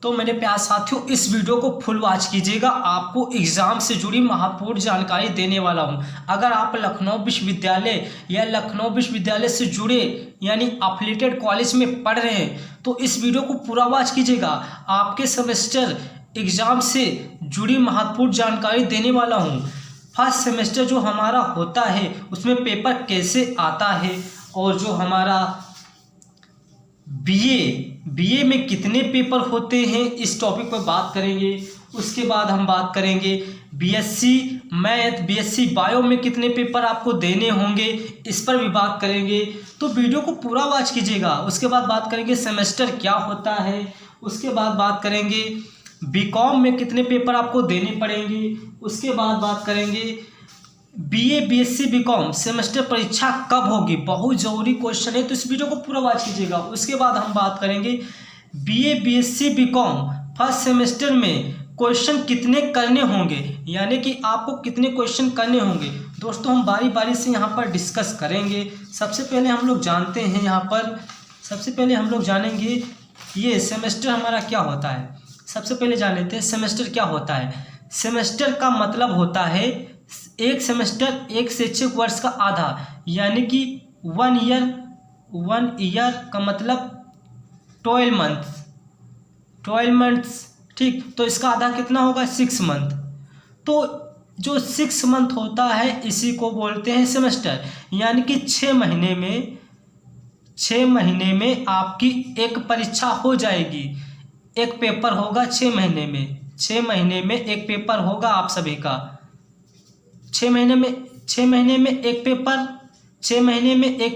तो मेरे प्यारे साथियों, इस वीडियो को फुल वॉच कीजिएगा। आपको एग्जाम से जुड़ी महत्वपूर्ण जानकारी देने वाला हूं। अगर आप लखनऊ विश्वविद्यालय या लखनऊ विश्वविद्यालय से जुड़े यानी अफिलिएटेड कॉलेज में पढ़ रहे हैं तो इस वीडियो को पूरा वॉच कीजिएगा। आपके सेमेस्टर एग्जाम से जुड़ी महत्वपूर्ण जानकारी देने वाला हूं। फर्स्ट सेमेस्टर जो हमारा होता है उसमें पेपर कैसे आता है और जो हमारा बीए में कितने पेपर होते हैं इस टॉपिक पर बात करेंगे। उसके बाद हम बात करेंगे बीएससी मैथ, बीएससी बायो में कितने पेपर आपको देने होंगे, इस पर भी बात करेंगे। तो वीडियो को पूरा वॉच कीजिएगा। उसके बाद बात करेंगे सेमेस्टर क्या होता है। उसके बाद बात करेंगे बीकॉम में कितने पेपर आपको देने पड़ेंगे। उसके बाद बात करेंगे बीए बीएससी बीकॉम सेमेस्टर परीक्षा कब होगी, बहुत ज़रूरी क्वेश्चन है तो इस वीडियो को पूरा वॉच कीजिएगा। उसके बाद हम बात करेंगे BA BSc BCom first semester में क्वेश्चन कितने करने होंगे, यानी कि आपको कितने क्वेश्चन करने होंगे। दोस्तों हम बारी बारी से यहाँ पर डिस्कस करेंगे। सबसे पहले हम लोग जानते हैं सबसे पहले हम लोग जानेंगे ये सेमेस्टर हमारा क्या होता है। सबसे पहले जान लेते हैं सेमेस्टर क्या होता है। सेमेस्टर का मतलब होता है एक सेमेस्टर एक शैक्षिक वर्ष का आधा, यानी कि 1 ईयर का मतलब 12 मंथ्स। ठीक, तो इसका आधा कितना होगा 6 मंथ। तो जो 6 मंथ होता है इसी को बोलते हैं सेमेस्टर, यानी कि 6 महीने में आपकी एक परीक्षा हो जाएगी। एक पेपर होगा 6 महीने में एक पेपर होगा आप सभी का। 6 महीने में एक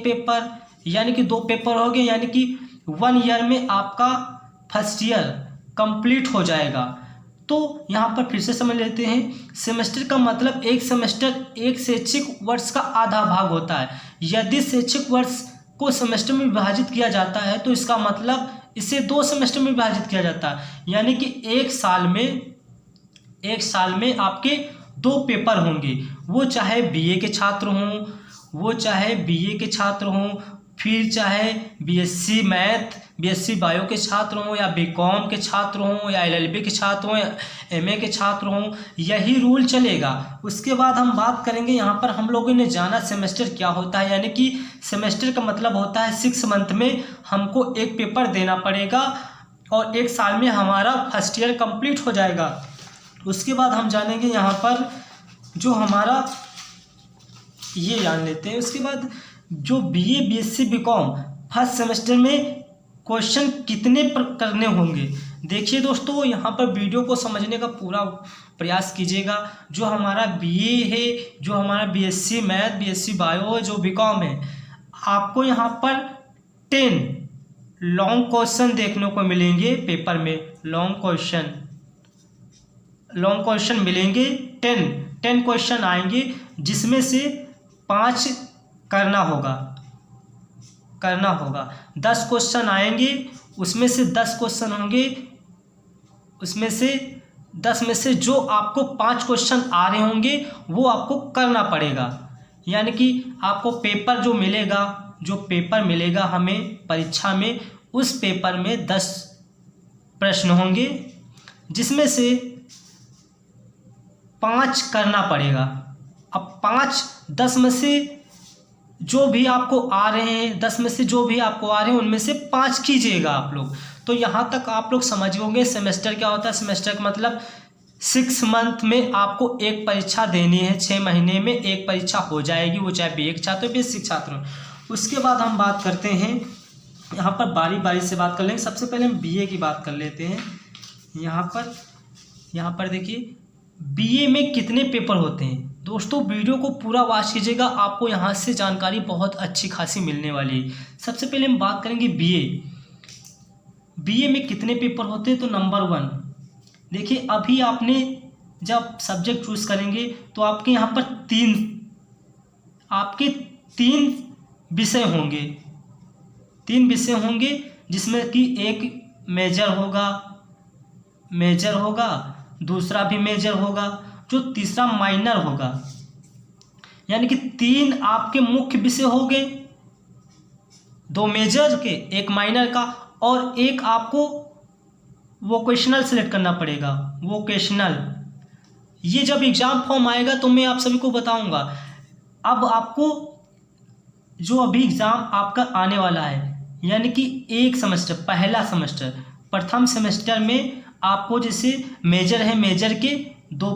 पेपर यानी कि 2 पेपर हो गए, यानी कि 1 ईयर में आपका फर्स्ट ईयर कंप्लीट हो जाएगा। तो यहाँ पर फिर से समझ लेते हैं। सेमेस्टर का मतलब एक सेमेस्टर एक शैक्षिक वर्ष का आधा भाग होता है। यदि शैक्षिक वर्ष को सेमेस्टर में विभाजित किया जाता है तो इसका मतलब इसे 2 सेमेस्टर में विभाजित किया जाता है, यानी कि एक साल में आपके 2 पेपर होंगे। वो चाहे बीए के छात्र हों, फिर चाहे बीएससी मैथ बीएससी बायो के छात्र हों, या बीकॉम के छात्र हों, या एलएलबी के छात्र हों, या एमए के छात्र हों, यही रूल चलेगा। उसके बाद हम बात करेंगे, यहाँ पर हम लोगों ने जाना सेमेस्टर क्या होता है, यानी कि सेमेस्टर का मतलब होता है 6 मंथ में हमको एक पेपर देना पड़ेगा और एक साल में हमारा फर्स्ट ईयर कंप्लीट हो जाएगा। उसके बाद हम जानेंगे यहाँ पर जो हमारा ये जान लेते हैं। उसके बाद जो BA BSc BCom first semester में क्वेश्चन कितने करने होंगे। देखिए दोस्तों, यहाँ पर वीडियो को समझने का पूरा प्रयास कीजिएगा। जो हमारा बीए है, जो हमारा बीएससी मैथ बीएससी बायो, जो बीकॉम है, आपको यहाँ पर 10 लॉन्ग क्वेश्चन देखने को मिलेंगे पेपर में। लॉन्ग क्वेश्चन मिलेंगे। 10 क्वेश्चन आएंगे, जिसमें से 5 करना होगा। 10 क्वेश्चन आएंगे, उसमें से 10 क्वेश्चन होंगे, उसमें से 10 में से जो आपको 5 क्वेश्चन आ रहे होंगे वो आपको करना पड़ेगा। यानी कि आपको जो पेपर मिलेगा हमें परीक्षा में, उस पेपर में 10 प्रश्न होंगे, जिसमें से 5 करना पड़ेगा। अब 10 में से जो भी आपको आ रहे हैं उनमें से 5 कीजिएगा आप लोग। तो यहाँ तक आप लोग समझ होंगे सेमेस्टर क्या होता है। सेमेस्टर का मतलब 6 मंथ में आपको एक परीक्षा देनी है। 6 महीने में एक परीक्षा हो जाएगी, वो चाहे बीए के छात्र हो बीएससी छात्र हो। उसके बाद हम बात करते हैं, यहाँ पर बारी बारी से बात कर लेंगे। सबसे पहले हम बीए की बात कर लेते हैं। यहाँ पर देखिए बीए में कितने पेपर होते हैं। दोस्तों वीडियो को पूरा वॉच कीजिएगा, आपको यहाँ से जानकारी बहुत अच्छी खासी मिलने वाली है। सबसे पहले हम बात करेंगे बीए में कितने पेपर होते हैं। तो नंबर 1 देखिए, अभी आपने जब सब्जेक्ट चूज़ करेंगे तो आपके यहाँ पर 3 विषय होंगे, जिसमें कि एक मेजर होगा, दूसरा भी मेजर होगा, जो तीसरा माइनर होगा। यानी कि 3 आपके मुख्य विषय हो गए, 2 मेजर के, एक माइनर का, और एक आपको वोकेशनल सेलेक्ट करना पड़ेगा, वोकेशनल। ये जब एग्ज़ाम फॉर्म आएगा तो मैं आप सभी को बताऊंगा। अब आपको जो अभी एग्ज़ाम आपका आने वाला है, यानी कि एक सेमेस्टर, पहला सेमेस्टर, प्रथम सेमेस्टर में आपको जैसे मेजर है, मेजर के दो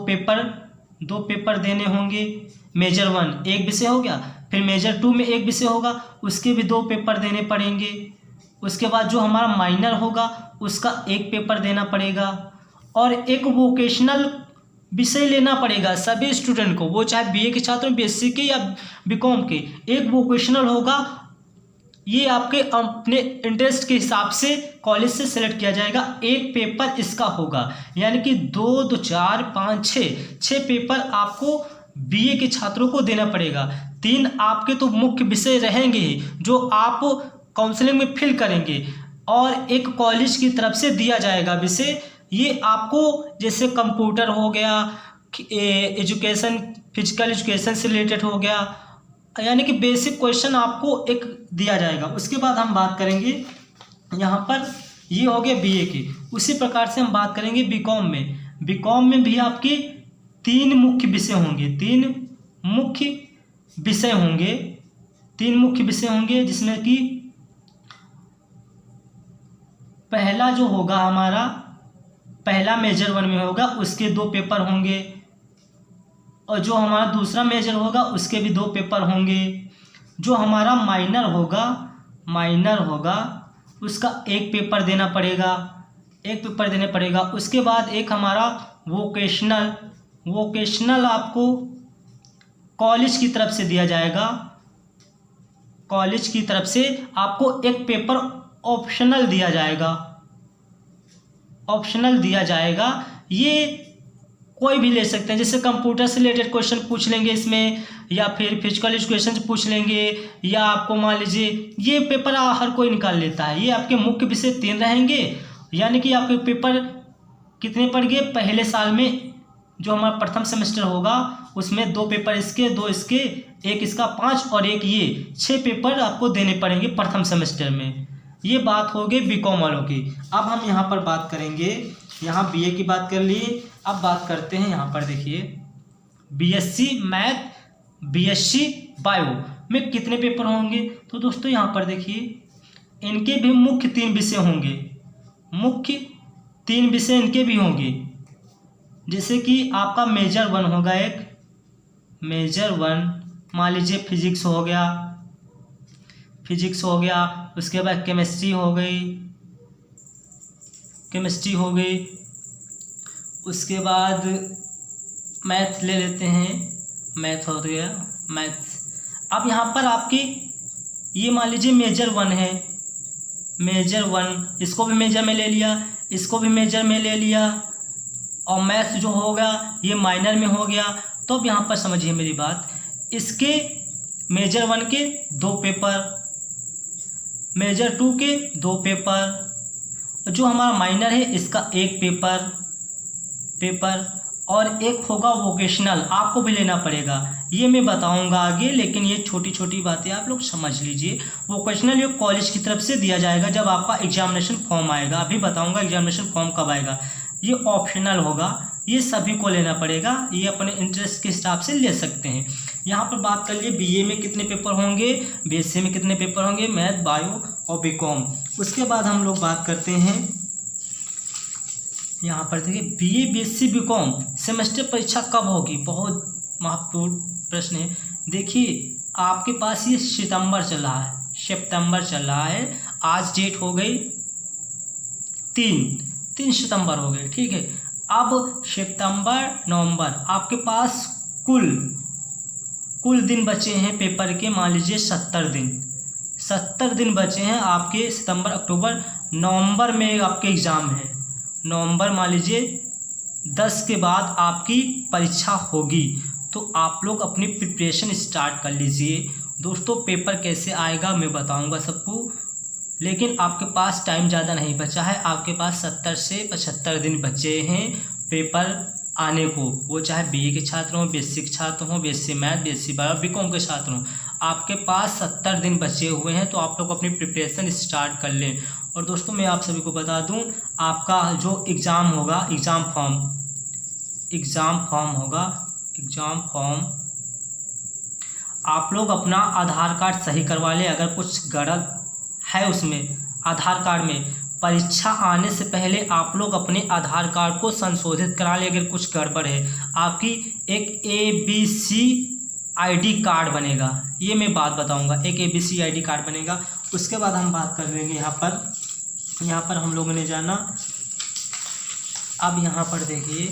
पेपर देने होंगे। मेजर 1 एक विषय हो गया, फिर मेजर 2 में एक विषय होगा, उसके भी 2 पेपर देने पड़ेंगे। उसके बाद जो हमारा माइनर होगा उसका एक पेपर देना पड़ेगा, और एक वोकेशनल विषय लेना पड़ेगा सभी स्टूडेंट को, वो चाहे बीए के छात्र हो, बीएससी के या बीकॉम के। एक वोकेशनल होगा, ये आपके अपने इंटरेस्ट के हिसाब से कॉलेज से सेलेक्ट किया जाएगा। एक पेपर इसका होगा, यानी कि 2 2 4 5 6 पेपर आपको बीए के छात्रों को देना पड़ेगा। 3 आपके तो मुख्य विषय रहेंगे ही जो आप काउंसलिंग में फिल करेंगे, और एक कॉलेज की तरफ से दिया जाएगा विषय। ये आपको जैसे कंप्यूटर हो गया, एजुकेशन, फिजिकल एजुकेशन से रिलेटेड हो गया, यानी कि बेसिक क्वेश्चन आपको एक दिया जाएगा। उसके बाद हम बात करेंगे यहाँ पर, ये हो गया बीए की। उसी प्रकार से हम बात करेंगे बीकॉम में। बीकॉम में भी आपके 3 मुख्य विषय होंगे, 3 मुख्य विषय होंगे, जिसमें कि पहला जो होगा हमारा, पहला मेजर 1 में होगा, उसके 2 पेपर होंगे, और जो हमारा दूसरा मेजर होगा उसके भी 2 पेपर होंगे। जो हमारा माइनर होगा उसका एक पेपर देना पड़ेगा, उसके बाद एक हमारा वोकेशनल आपको कॉलेज की तरफ से दिया जाएगा। कॉलेज की तरफ से आपको एक पेपर ऑप्शनल दिया जाएगा। ये कोई भी ले सकते हैं, जैसे कंप्यूटर से रिलेटेड क्वेश्चन पूछ लेंगे इसमें, या फिर फिजिकल एजुकेशन से पूछ लेंगे, या आपको मान लीजिए ये पेपर हर कोई निकाल लेता है। ये आपके मुख्य विषय 3 रहेंगे, यानी कि आपके पेपर कितने पड़ गए पहले साल में। जो हमारा प्रथम सेमेस्टर होगा उसमें 2 पेपर इसके, 2 इसके, एक इसका 5 और एक ये 6 पेपर आपको देने पड़ेंगे प्रथम सेमेस्टर में। ये बात हो गई बीकॉम वालों की। अब हम यहाँ पर बात करेंगे, यहाँ बीए की बात कर लिए, अब बात करते हैं यहाँ पर देखिए बीएससी मैथ, बीएससी बायो में कितने पेपर होंगे। तो दोस्तों यहाँ पर देखिए इनके भी मुख्य 3 विषय होंगे, मुख्य 3 विषय इनके भी होंगे। जैसे कि आपका मेजर 1 होगा, एक मेजर 1 मान लीजिए फिजिक्स हो गया, उसके बाद केमिस्ट्री हो गई, उसके बाद मैथ ले लेते हैं, मैथ हो गया, मैथ्स। अब यहाँ पर आपकी ये मान लीजिए मेजर 1 है, मेजर 1 इसको भी मेजर में ले लिया, इसको भी मेजर में ले लिया, और मैथ्स जो होगा ये माइनर में हो गया। तो अब यहाँ पर समझिए मेरी बात, इसके मेजर 1 के 2 पेपर, मेजर 2 के 2 पेपर, जो हमारा माइनर है इसका एक पेपर, और एक होगा वोकेशनल, आपको भी लेना पड़ेगा। ये मैं बताऊंगा आगे, लेकिन ये छोटी छोटी बातें आप लोग समझ लीजिए। वोकेशनल ये कॉलेज की तरफ से दिया जाएगा जब आपका एग्जामिनेशन फॉर्म आएगा, अभी बताऊंगा एग्जामिनेशन फॉर्म कब आएगा। ये ऑप्शनल होगा, ये सभी को लेना पड़ेगा, ये अपने इंटरेस्ट के हिसाब से ले सकते हैं। यहाँ पर बात कर लिए बीए में कितने पेपर होंगे, बीएससी में कितने पेपर होंगे, मैथ, बायो और बीकॉम। उसके बाद हम लोग बात करते हैं यहाँ पर देखिए बीए, बीएससी, बीकॉम सेमेस्टर परीक्षा कब होगी, बहुत महत्वपूर्ण प्रश्न है। देखिए आपके पास ये सितंबर चल रहा है, आज डेट हो गई 3 सितंबर हो गए, ठीक है। अब सितंबर, नवंबर, आपके पास कुल दिन बचे हैं पेपर के, मान लीजिए 70 दिन बचे हैं आपके। सितंबर, अक्टूबर, नवंबर में आपके एग्ज़ाम है, नवंबर मान लीजिए 10 के बाद आपकी परीक्षा होगी। तो आप लोग अपनी प्रिपरेशन स्टार्ट कर लीजिए। दोस्तों पेपर कैसे आएगा मैं बताऊंगा सबको, लेकिन आपके पास टाइम ज़्यादा नहीं बचा है। आपके पास 70 से 75 दिन बचे हैं पेपर आने को, वो चाहे बीए के छात्र हों, बीएससी के छात्र हों, BSc math, BSc bio, BCom के छात्र हों। आपके पास 70 दिन बचे हुए हैं, तो आप लोग अपनी प्रिपरेशन स्टार्ट कर लें। और दोस्तों मैं आप सभी को बता दूं, आपका जो एग्ज़ाम होगा, एग्ज़ाम फॉर्म आप लोग अपना आधार कार्ड सही करवा लें। अगर कुछ गलत है उसमें आधार कार्ड में, परीक्षा आने से पहले आप लोग अपने आधार कार्ड को संशोधित करा लें। अगर कुछ गड़बड़ है, आपकी एक ABC ID कार्ड बनेगा, ये मैं बात बताऊंगा। एक ABC ID कार्ड बनेगा। उसके बाद हम बात कर लेंगे यहाँ पर हम लोगों ने जाना। अब यहाँ पर देखिए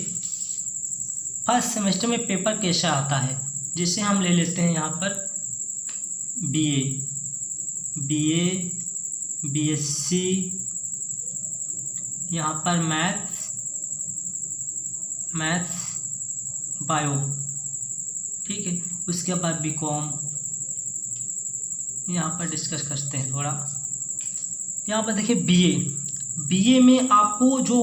फर्स्ट सेमेस्टर में पेपर कैसा आता है, जिसे हम ले लेते हैं यहाँ पर BA BSc, यहाँ पर मैथ्स बायो, ठीक है। उसके बाद BCom, यहाँ पर डिस्कस करते हैं थोड़ा। यहाँ पर देखिए BA में आपको जो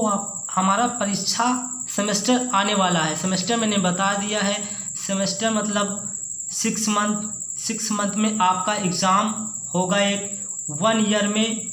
हमारा परीक्षा सेमेस्टर आने वाला है, सेमेस्टर मैंने बता दिया है। सेमेस्टर मतलब 6 मंथ में आपका एग्ज़ाम होगा। एक 1 ईयर में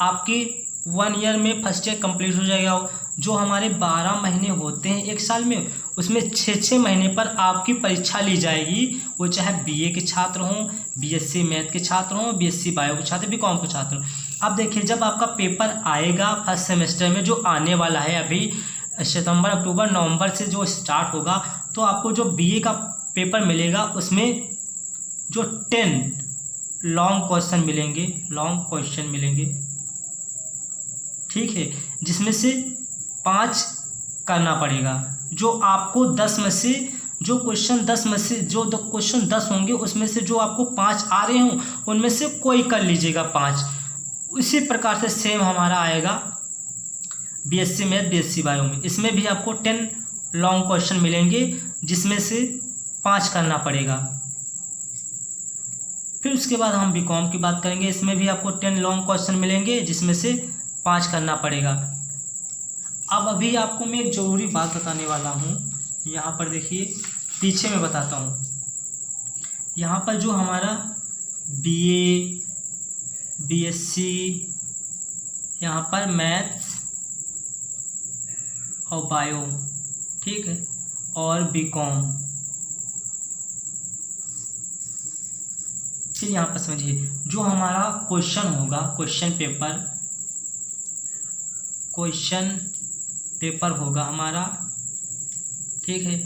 आपकी 1 ईयर में फर्स्ट ईयर कंप्लीट हो जाएगा। जो हमारे 12 महीने होते हैं एक साल में, उसमें 6 महीने पर आपकी परीक्षा ली जाएगी। वो चाहे BA के छात्र हों, BSc मैथ के छात्र हों, BSc बायो के छात्र, BCom के छात्र हों। अब देखिए जब आपका पेपर आएगा फर्स्ट सेमेस्टर में, जो आने वाला है अभी सितंबर, अक्टूबर, नवंबर से जो स्टार्ट होगा, तो आपको जो BA का पेपर मिलेगा उसमें जो 10 लॉन्ग क्वेश्चन मिलेंगे, ठीक है, जिसमें से 5 करना पड़ेगा। जो आपको 10 में से जो क्वेश्चन 10 होंगे, उसमें से जो आपको 5 आ रहे हों उनमें से कोई कर लीजिएगा 5। इसी प्रकार से सेम हमारा आएगा BSc मैथ, BSc बायो में। इसमें भी आपको 10 लॉन्ग क्वेश्चन मिलेंगे, जिसमें से 5 करना पड़ेगा। फिर उसके बाद हम BCom की बात करेंगे। इसमें भी आपको 10 लॉन्ग क्वेश्चन मिलेंगे, जिसमें से 5 करना पड़ेगा। अब अभी आपको मैं एक ज़रूरी बात बताने वाला हूँ। यहाँ पर देखिए, पीछे मैं बताता हूँ। यहाँ पर जो हमारा BA BSc, यहाँ पर मैथ्स और बायो, ठीक है, और BCom। फिर यहाँ पर समझिए जो हमारा क्वेश्चन होगा, क्वेश्चन पेपर होगा हमारा, ठीक है।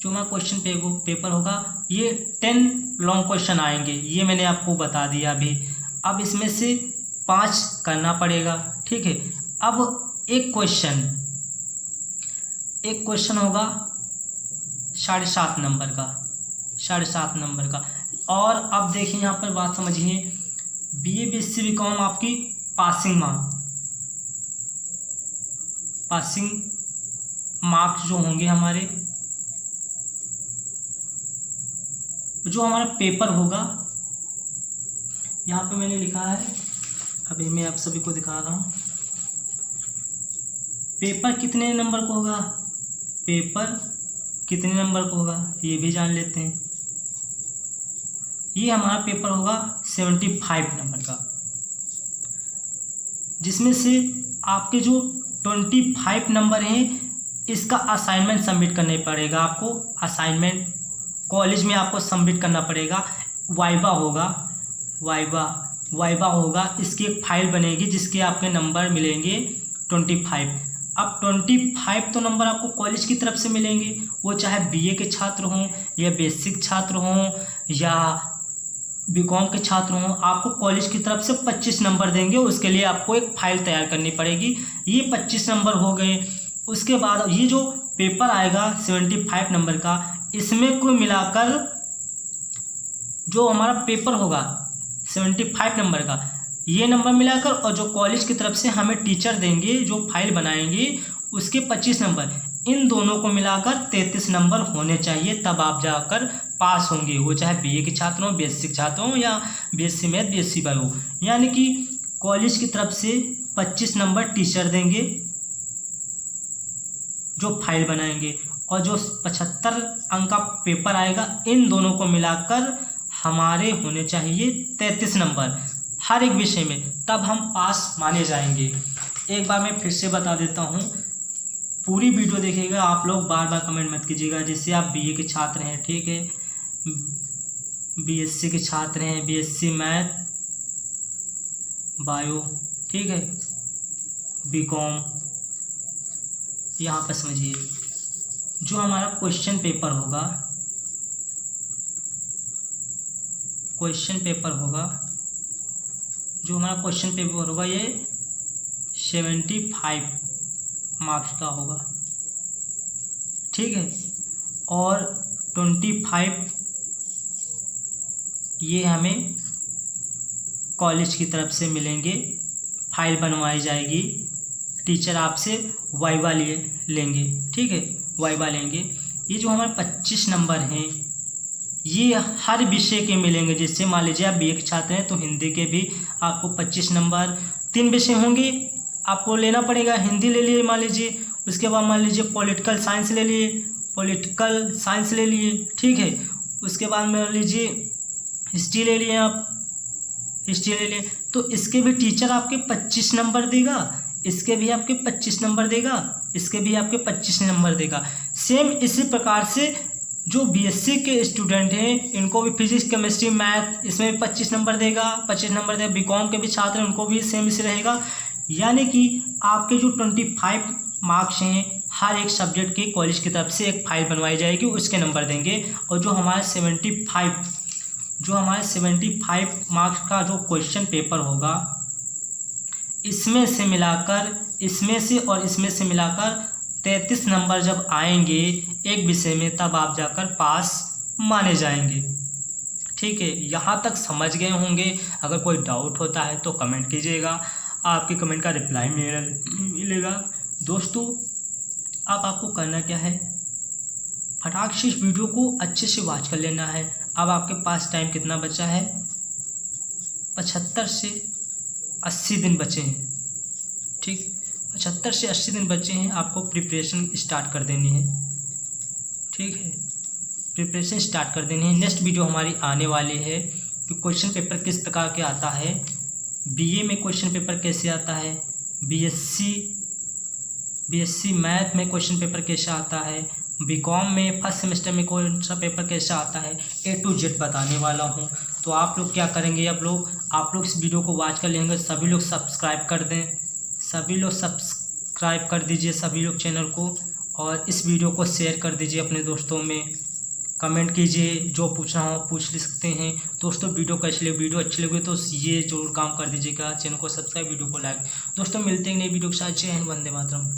जो हमारा क्वेश्चन पेपर होगा, ये 10 लॉन्ग क्वेश्चन आएंगे, ये मैंने आपको बता दिया अभी। अब इसमें से 5 करना पड़ेगा, ठीक है। अब एक क्वेश्चन होगा 7.5 नंबर का। और अब देखिए यहाँ पर बात समझिए, BA BSc BCom आपकी पासिंग मार्क्स जो होंगे हमारे, जो हमारा पेपर होगा, यहाँ पे मैंने लिखा है, अभी मैं आप सभी को दिखा रहा हूँ। पेपर कितने नंबर को होगा, ये भी जान लेते हैं। ये हमारा पेपर होगा 75 नंबर का, जिसमें से आपके जो 25 नंबर हैं, इसका असाइनमेंट सबमिट करने पड़ेगा आपको। असाइनमेंट कॉलेज में आपको सबमिट करना पड़ेगा। वाइवा होगा, इसकी एक फाइल बनेगी जिसके आपके नंबर मिलेंगे 25। अब 25 तो नंबर आपको कॉलेज की तरफ से मिलेंगे, वो चाहे BA के छात्र हों या बेसिक छात्र हों या BCom के छात्र हों, आपको कॉलेज की तरफ से 25 नंबर देंगे। उसके लिए आपको एक फाइल तैयार करनी पड़ेगी। ये 25 नंबर हो गए। उसके बाद ये जो पेपर आएगा 75 नंबर का, इसमें कुल मिलाकर जो हमारा पेपर होगा 75 नंबर का, ये नंबर मिलाकर और जो कॉलेज की तरफ से हमें टीचर देंगे, जो फाइल बनाएंगे, उसके 25 नंबर, इन दोनों को मिलाकर 33 नंबर होने चाहिए, तब आप जाकर पास होंगे। वो चाहे BA के छात्र हों, बेसिक छात्र हों या BSc मैथ, BSc बायो। यानी कि कॉलेज की तरफ से 25 नंबर टीचर देंगे जो फाइल बनाएंगे, और जो 75 अंक का पेपर आएगा, इन दोनों को मिलाकर हमारे होने चाहिए 33 नंबर। हर एक विषय में, तब हम पास माने जाएंगे। एक बार मैं फिर से बता देता हूँ, पूरी वीडियो देखिएगा, आप लोग बार बार कमेंट मत कीजिएगा। जैसे आप बीए के छात्र हैं, ठीक है, बीएससी के छात्र हैं, बीएससी मैथ बायो, ठीक है, बीकॉम, यहाँ पर समझिए जो हमारा क्वेश्चन पेपर होगा, जो हमारा क्वेश्चन पेपर होगा ये 75 मार्क्स का होगा, ठीक है, और 25 ये हमें कॉलेज की तरफ से मिलेंगे, फाइल बनवाई जाएगी, टीचर आपसे वाइवा लेंगे, ठीक है, वाइवा लेंगे। ये जो हमारे 25 नंबर हैं ये हर विषय के मिलेंगे। जैसे मान लीजिए आप बीए के छात्र हैं तो हिंदी के भी आपको 25 नंबर, 3 विषय होंगे आपको लेना पड़ेगा। हिंदी ले लिए मान लीजिए, उसके बाद मान लीजिए पॉलिटिकल साइंस ले लिए, ठीक है, उसके बाद मान लीजिए हिस्ट्री ले लिए आप, तो इसके भी टीचर आपके 25 नंबर देगा, इसके भी आपके 25 नंबर देगा, इसके भी आपके 25 नंबर देगा। सेम इसी प्रकार से जो बीएससी के स्टूडेंट हैं इनको भी फिजिक्स, केमिस्ट्री, मैथ इसमें भी 25 नंबर देगा, बीकॉम के भी छात्र हैं उनको भी सेम इसी रहेगा। यानी कि आपके जो 25 मार्क्स हैं हर एक सब्जेक्ट के कॉलेज की तरफ से एक फाइल बनवाई जाएगी, उसके नंबर देंगे। और जो हमारे 75 मार्क्स का जो क्वेश्चन पेपर होगा, इसमें से मिलाकर 33 नंबर जब आएंगे एक विषय में, तब आप जाकर पास माने जाएंगे, ठीक है। यहाँ तक समझ गए होंगे। अगर कोई डाउट होता है तो कमेंट कीजिएगा, आपके कमेंट का रिप्लाई मिलेगा। दोस्तों अब आपको करना क्या है, फटाक से इस वीडियो को अच्छे से वॉच कर लेना है। अब आपके पास टाइम कितना बचा है, 75 से 80 दिन बचे हैं, ठीक, 75 से 80 दिन बचे हैं। आपको प्रिपरेशन स्टार्ट कर देनी है, ठीक है, प्रिपरेशन स्टार्ट कर देनी है। नेक्स्ट वीडियो हमारी आने वाली है कि क्वेश्चन पेपर किस प्रकार के आता है, बीए में क्वेश्चन पेपर कैसे आता है, बीएससी मैथ में क्वेश्चन पेपर कैसा आता है, बीकॉम में फर्स्ट सेमेस्टर में कौन सा पेपर कैसा आता है, A to Z बताने वाला हूँ। तो आप लोग क्या करेंगे, आप लोग इस वीडियो को वॉच कर लेंगे। सभी लोग सब्सक्राइब कर दें, सब्सक्राइब कर दीजिए सभी लोग चैनल को, और इस वीडियो को शेयर कर दीजिए अपने दोस्तों में। कमेंट कीजिए, जो पूछना हो पूछ ले सकते हैं। दोस्तों वीडियो अच्छी लगी तो ये जरूर काम कर दीजिएगा, चैनल को सब्सक्राइब, वीडियो को लाइक। दोस्तों मिलते हैं नई वीडियो के साथ। जय हिंद, वंदे मातरम।